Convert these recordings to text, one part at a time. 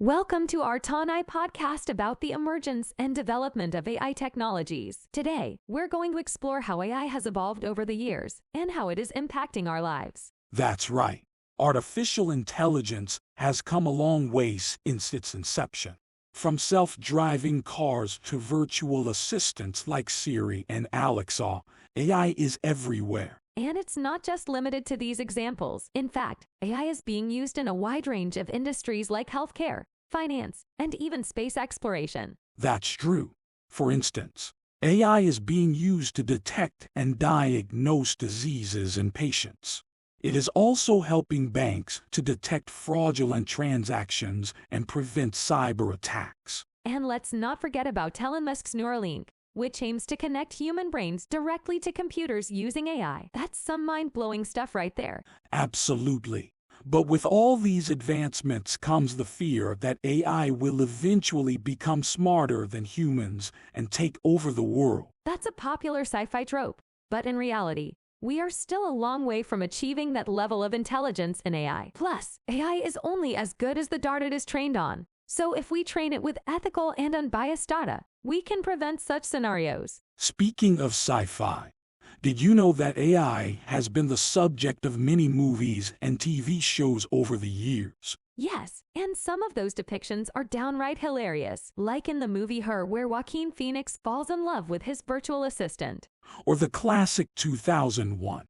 Welcome to our TonAI podcast about the emergence and development of AI technologies. Today, we're going to explore how AI has evolved over the years and how it is impacting our lives. That's right. Artificial intelligence has come a long way since its inception. From self-driving cars to virtual assistants like Siri and Alexa, AI is everywhere. And it's not just limited to these examples. In fact, AI is being used in a wide range of industries like healthcare, finance, and even space exploration. That's true. For instance, AI is being used to detect and diagnose diseases in patients. It is also helping banks to detect fraudulent transactions and prevent cyber attacks. And let's not forget about Elon Musk's Neuralink, which aims to connect human brains directly to computers using AI. That's some mind-blowing stuff right there. Absolutely. But with all these advancements comes the fear that AI will eventually become smarter than humans and take over the world. That's a popular sci-fi trope. But in reality, we are still a long way from achieving that level of intelligence in AI. Plus, AI is only as good as the data it is trained on. So if we train it with ethical and unbiased data, we can prevent such scenarios. Speaking of sci-fi, did you know that AI has been the subject of many movies and TV shows over the years? Yes, and some of those depictions are downright hilarious, like in the movie Her, where Joaquin Phoenix falls in love with his virtual assistant. Or the classic 2001,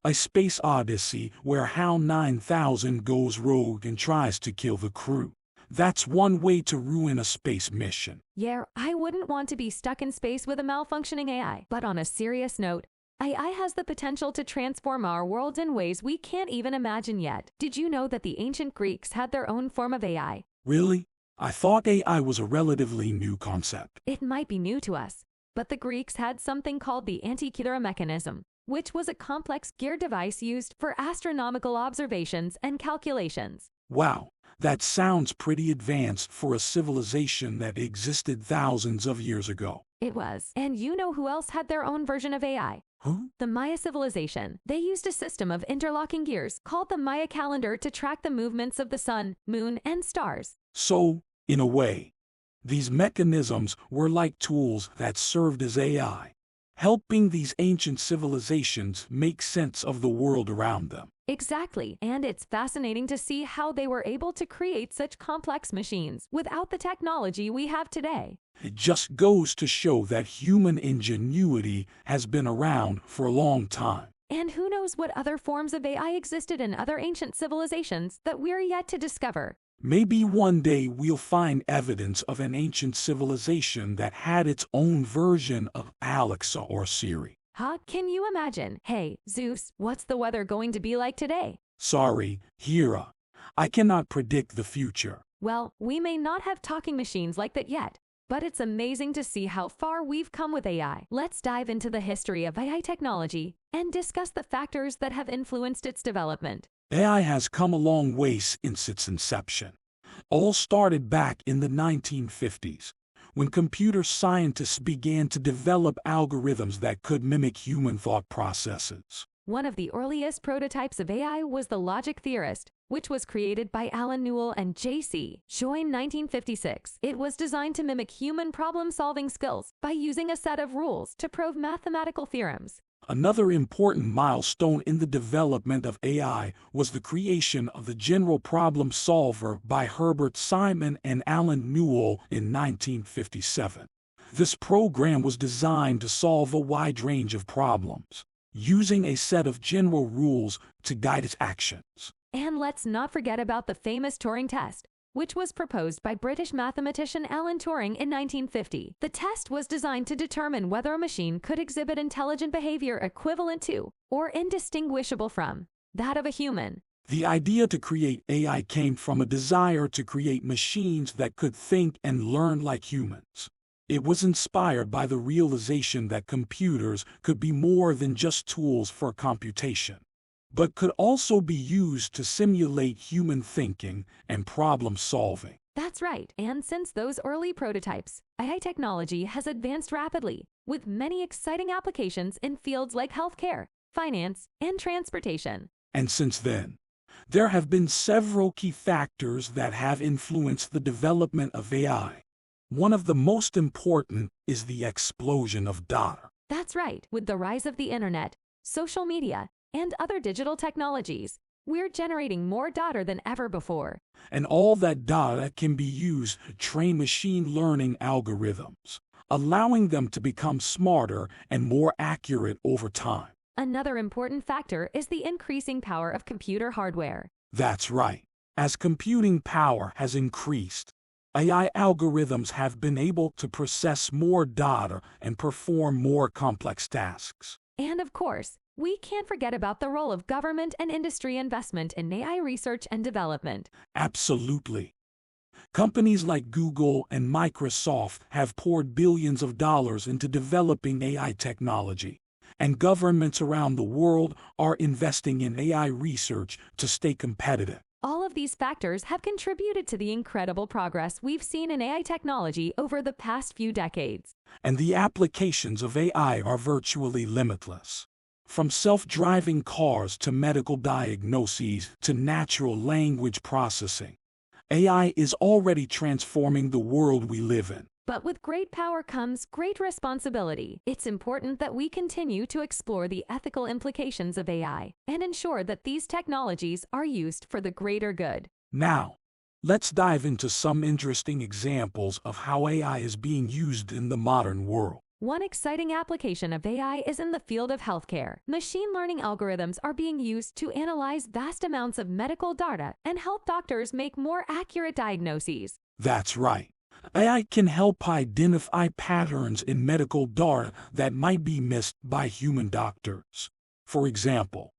A Space Odyssey, where HAL 9000 goes rogue and tries to kill the crew. That's one way to ruin a space mission. Yeah, I wouldn't want to be stuck in space with a malfunctioning AI. But on a serious note, AI has the potential to transform our world in ways we can't even imagine yet. Did you know that the ancient Greeks had their own form of AI? Really? I thought AI was a relatively new concept. It might be new to us, but the Greeks had something called the Antikythera mechanism, which was a complex gear device used for astronomical observations and calculations. Wow, that sounds pretty advanced for a civilization that existed thousands of years ago. It was. And you know who else had their own version of AI? Who? The Maya civilization. They used a system of interlocking gears called the Maya calendar to track the movements of the sun, moon, and stars. So, in a way, these mechanisms were like tools that served as AI, helping these ancient civilizations make sense of the world around them. Exactly, and it's fascinating to see how they were able to create such complex machines without the technology we have today. It just goes to show that human ingenuity has been around for a long time. And who knows what other forms of AI existed in other ancient civilizations that we're yet to discover. Maybe one day we'll find evidence of an ancient civilization that had its own version of Alexa or Siri. Huh? Can you imagine? Hey, Zeus, what's the weather going to be like today? Sorry, Hera. I cannot predict the future. Well, we may not have talking machines like that yet, but it's amazing to see how far we've come with AI. Let's dive into the history of AI technology and discuss the factors that have influenced its development. AI has come a long way since its inception. All started back in the 1950s, when computer scientists began to develop algorithms that could mimic human thought processes. One of the earliest prototypes of AI was the logic theorist, which was created by Alan Newell and J.C. Choi in 1956. It was designed to mimic human problem-solving skills by using a set of rules to prove mathematical theorems. Another important milestone in the development of AI was the creation of the General Problem Solver by Herbert Simon and Alan Newell in 1957. This program was designed to solve a wide range of problems, using a set of general rules to guide its actions. And let's not forget about the famous Turing test, which was proposed by British mathematician Alan Turing in 1950. The test was designed to determine whether a machine could exhibit intelligent behavior equivalent to, or indistinguishable from, that of a human. The idea to create AI came from a desire to create machines that could think and learn like humans. It was inspired by the realization that computers could be more than just tools for computation, but could also be used to simulate human thinking and problem solving. That's right, and since those early prototypes, AI technology has advanced rapidly, with many exciting applications in fields like healthcare, finance, and transportation. And since then, There have been several key factors that have influenced the development of AI. One of the most important is the explosion of data. That's right. With the rise of the internet, social media, and other digital technologies, we're generating more data than ever before. And all that data can be used to train machine learning algorithms, allowing them to become smarter and more accurate over time. Another important factor is the increasing power of computer hardware. That's right. As computing power has increased, AI algorithms have been able to process more data and perform more complex tasks. And of course, we can't forget about the role of government and industry investment in AI research and development. Absolutely. Companies like Google and Microsoft have poured billions of dollars into developing AI technology, and governments around the world are investing in AI research to stay competitive. All of these factors have contributed to the incredible progress we've seen in AI technology over the past few decades. And the applications of AI are virtually limitless. From self-driving cars to medical diagnoses to natural language processing, AI is already transforming the world we live in. But with great power comes great responsibility. It's important that we continue to explore the ethical implications of AI and ensure that these technologies are used for the greater good. Now, let's dive into some interesting examples of how AI is being used in the modern world. One exciting application of AI is in the field of healthcare. Machine learning algorithms are being used to analyze vast amounts of medical data and help doctors make more accurate diagnoses. That's right. AI can help identify patterns in medical data that might be missed by human doctors. For example,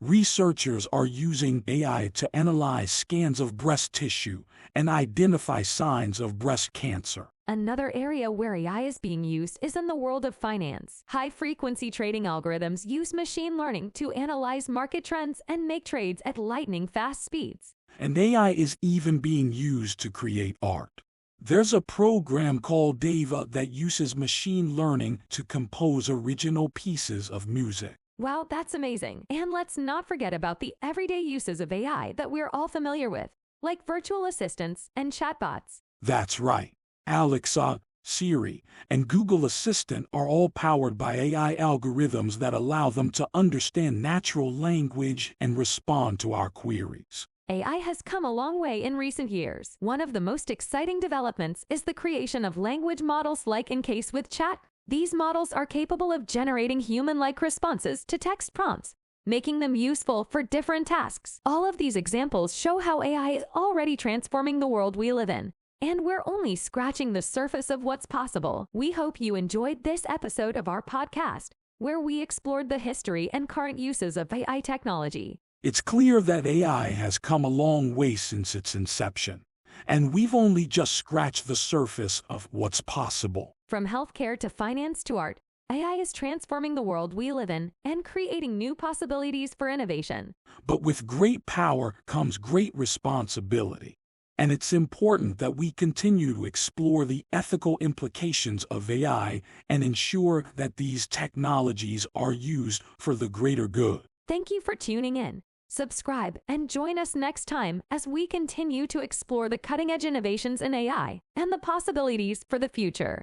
researchers are using AI to analyze scans of breast tissue and identify signs of breast cancer. Another area where AI is being used is in the world of finance. High-frequency trading algorithms use machine learning to analyze market trends and make trades at lightning-fast speeds. And AI is even being used to create art. There's a program called Dava that uses machine learning to compose original pieces of music. Wow, that's amazing. And let's not forget about the everyday uses of AI that we're all familiar with, like virtual assistants and chatbots. That's right. Alexa, Siri, and Google Assistant are all powered by AI algorithms that allow them to understand natural language and respond to our queries. AI has come a long way in recent years. One of the most exciting developments is the creation of language models like in case with chat. These models are capable of generating human-like responses to text prompts, making them useful for different tasks. All of these examples show how AI is already transforming the world we live in, and we're only scratching the surface of what's possible. We hope you enjoyed this episode of our podcast, where we explored the history and current uses of AI technology. It's clear that AI has come a long way since its inception, and we've only just scratched the surface of what's possible. From healthcare to finance to art, AI is transforming the world we live in and creating new possibilities for innovation. But with great power comes great responsibility, and it's important that we continue to explore the ethical implications of AI and ensure that these technologies are used for the greater good. Thank you for tuning in. Subscribe and join us next time as we continue to explore the cutting-edge innovations in AI and the possibilities for the future.